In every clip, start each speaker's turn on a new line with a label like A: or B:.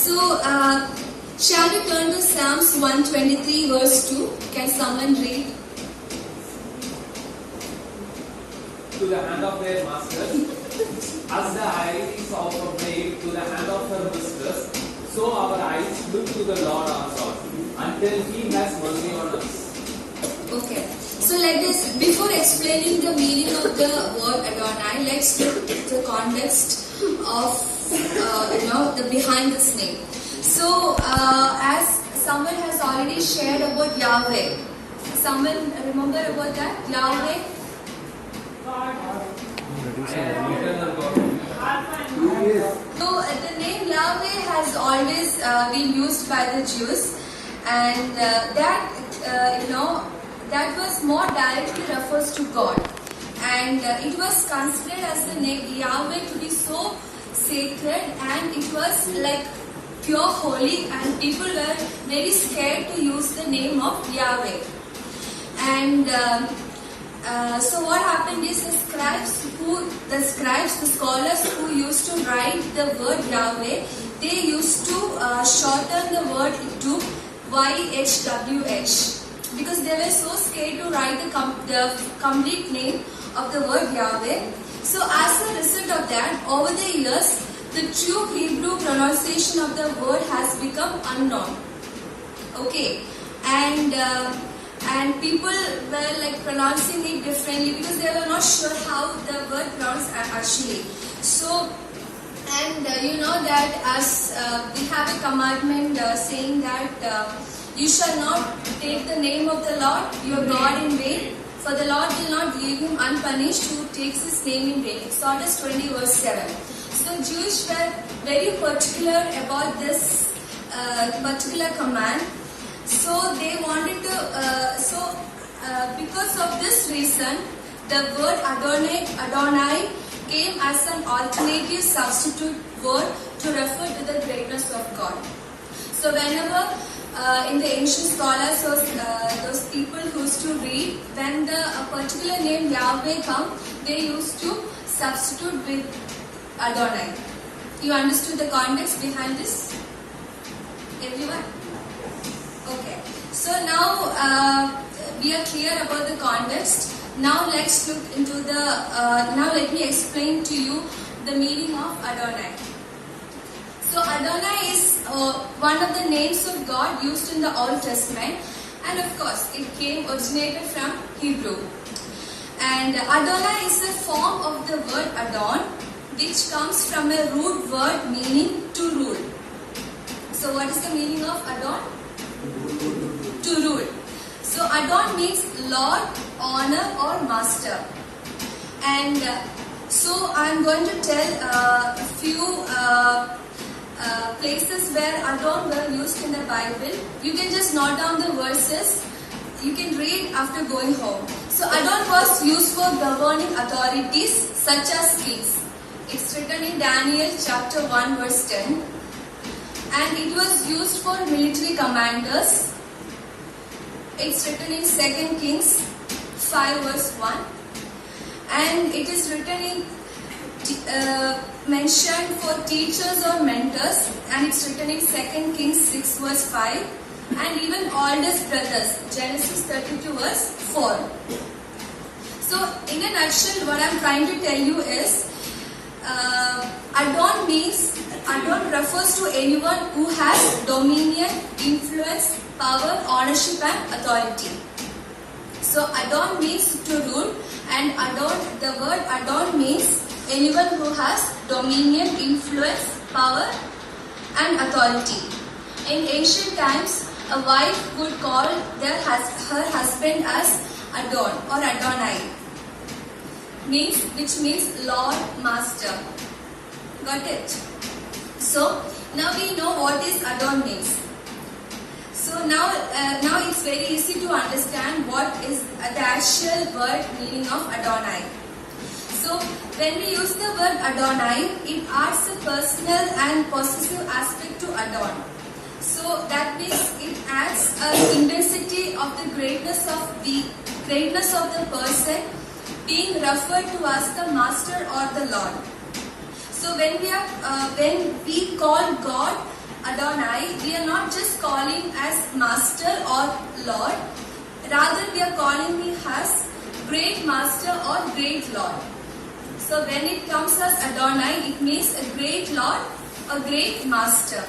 A: So, shall we turn to Psalms 123 verse 2? Can someone read?
B: To the hand of their masters, as the eyes of a maid to the hand of her mistress, so our eyes look to the Lord our God, until He has mercy on us.
A: Okay. So let us, before explaining the meaning of the word Adonai, let's look at the context of, the behind this name. So, as someone has already shared about Yahweh, someone remember about that? Yahweh? So, the name Yahweh has always been used by the Jews, and that was more directly refers to God, and it was considered as the name Yahweh to be so sacred, and it was like pure holy, and people were very scared to use the name of Yahweh. And so what happened is the scholars who used to write the word Yahweh, they used to shorten the word to YHWH, because they were so scared to write the complete name of the word Yahweh. So as a result of that, over the years, the true Hebrew pronunciation of the word has become unknown. Okay, and people were like pronouncing it differently because they were not sure how the word pronounced actually. So, and you know that as we have a commandment saying that you shall not take the name of the Lord your God in vain, for the Lord will not leave him unpunished who takes his name in vain. Exodus 20 verse 7. So Jews were very particular about this particular command. So they wanted to, because of this reason, the word Adonai came as an alternative substitute word to refer to the greatness of God. So whenever in the ancient scholars or those people who used to read, when the particular name Yahweh come, they used to substitute with Adonai. You understood the context behind this? Everyone? Okay. So now we are clear about the context. Now let's look into the, now let me explain to you the meaning of Adonai. So Adonai is one of the names of God used in the Old Testament, and of course it originated from Hebrew. And Adonai is a form of the word Adon, which comes from a root word meaning to rule. So what is the meaning of Adon? To rule. So Adon means Lord, honor or master. And so I'm going to tell a few places where Adon were used in the Bible. You can just note down the verses. You can read after going home. So Adon was used for governing authorities such as kings. It's written in Daniel chapter 1 verse 10. And it was used for military commanders. It's written in 2 Kings 5 verse 1. And it is written in mentioned for teachers or mentors, and it's written in 2 Kings 6 verse 5, and even oldest brothers, Genesis 32 verse 4. So in a nutshell, what I'm trying to tell you is Adon refers to anyone who has dominion, influence, power, ownership and authority. So Adon means to rule, and the word Adon means anyone who has dominion, influence, power and authority. In ancient times, a wife would call her husband as Adon or Adonai, which means Lord, Master. Got it? So now we know what is Adon means. So now it's very easy to understand what is the actual word meaning of Adonai. So when we use the word Adonai, it adds a personal and possessive aspect to Adon. So that means it adds a intensity of the greatness of the person being referred to as the master or the Lord. So when we call God Adonai, we are not just calling as Master or Lord. Rather, we are calling him as Great Master or Great Lord. So when it comes as Adonai, it means a great Lord, a great Master.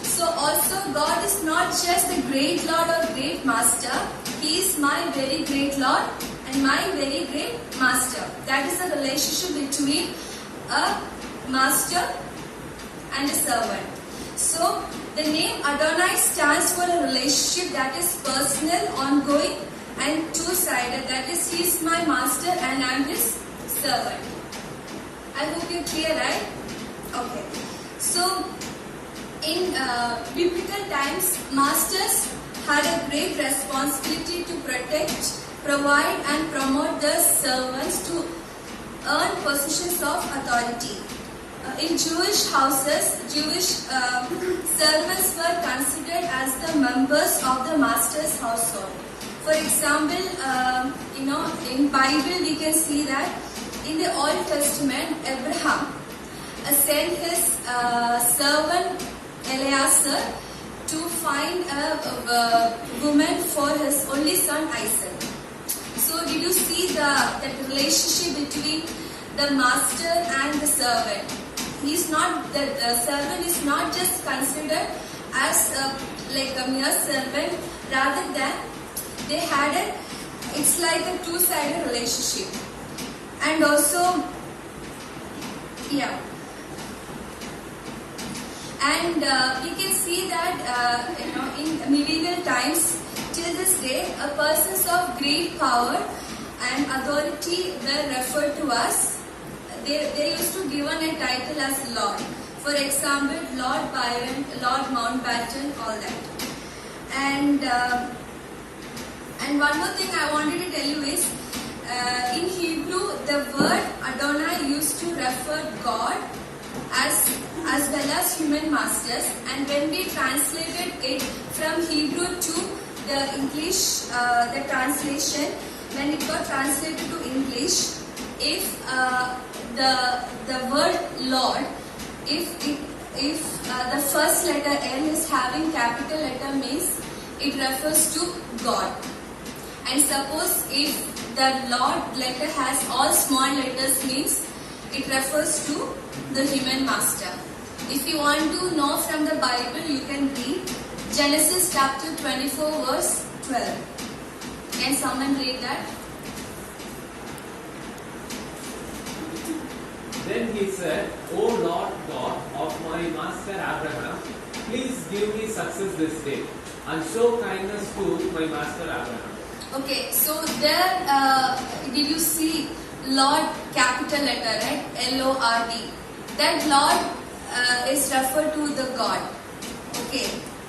A: So also God is not just a great Lord or great Master. He is my very great Lord and my very great Master. That is the relationship between a master and a servant. So the name Adonai stands for a relationship that is personal, ongoing and two-sided. That is, he is my master and I am his servant. I hope you're clear, right? Okay. So in biblical times, masters had a great responsibility to protect, provide and promote their servants to earn positions of authority. In Jewish houses, Jewish servants were considered as the members of the master's household. For example, in Bible we can see that in the Old Testament, Abraham sent his servant Eliezer to find a woman for his only son Isaac. So did you see that relationship between the master and the servant? The servant is not just considered as like a mere servant, rather than they had it's like a two-sided relationship. And also, yeah. And we can see that in medieval times till this day, a persons of great power and authority were referred to as. They used to given a title as Lord. For example, Lord Byron, Lord Mountbatten, all that. And one more thing I wanted to tell you is, in Hebrew, the word Adonai used to refer God as well as human masters. And when we translated it from Hebrew to the English, the translation, when it got translated to English, if the word Lord, if the first letter L is having capital letter, means it refers to God. And suppose if the Lord letter has all small letters, means it refers to the human master. If you want to know from the Bible, you can read Genesis chapter 24 verse 12. Can someone read that?
B: Then he said, O Lord God of my master Abraham, please give me success this day and show kindness to my master Abraham.
A: Okay, so there, did you see Lord capital letter, right? L-O-R-D. That Lord is referred to the God. Okay,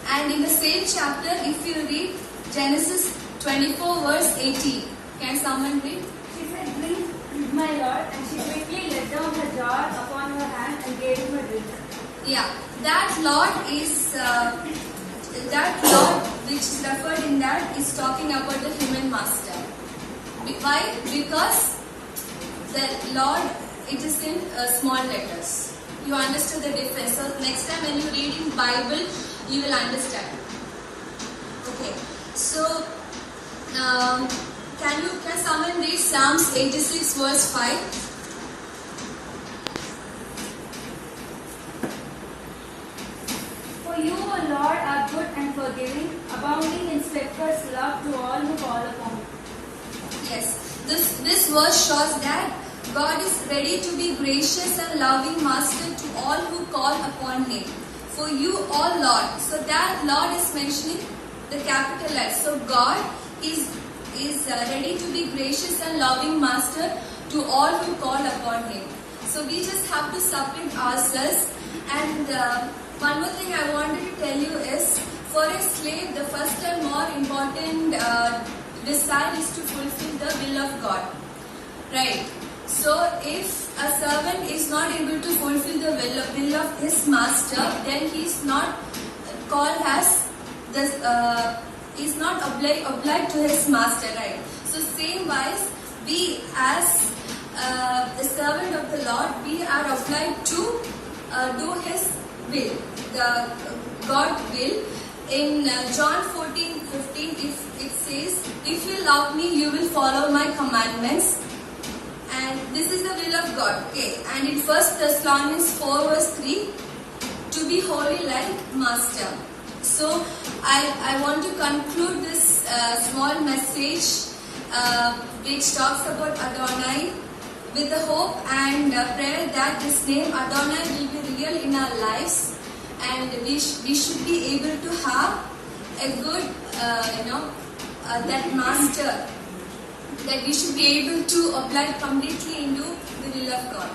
A: and in the same chapter, if you read Genesis 24 verse 18, can someone read?
C: She said, drink, my lord, and she quickly let down her jar upon her hand and gave him a drink.
A: Yeah, that Lord is, that Lord which is referred in that is talking about the human master. Why? Because the Lord, it is in small letters. You understood the difference. So next time when you read in Bible, you will understand. Okay. So can someone read Psalms 86 verse 5?
C: For you, O Lord, are good and forgiving, abounding in steadfast love to all who call upon you.
A: Yes. This verse shows that God is ready to be gracious and loving master to all who call upon him. For you, all Lord. So that Lord is mentioning the capital S. So God is ready to be gracious and loving master to all who call upon him. So we just have to submit ourselves. And one more thing I wanted to tell you is, for a slave, the first and more important desire is to fulfill the will of God. Right? So if a servant is not able to fulfill the will of his master, then he is not called as is not obliged to his master, right? So same wise, we as the servant of the Lord, we are obliged to do his will. the God will. In John 14:15, it says, "If you love me, you will follow my commandments." And this is the will of God. Okay. And in 1 Thessalonians 4:3, to be holy like Master. So I want to conclude this small message which talks about Adonai with the hope and prayer that this name Adonai will be real in our lives, and we should be able to have a good that master, that we should be able to apply completely into the will of God.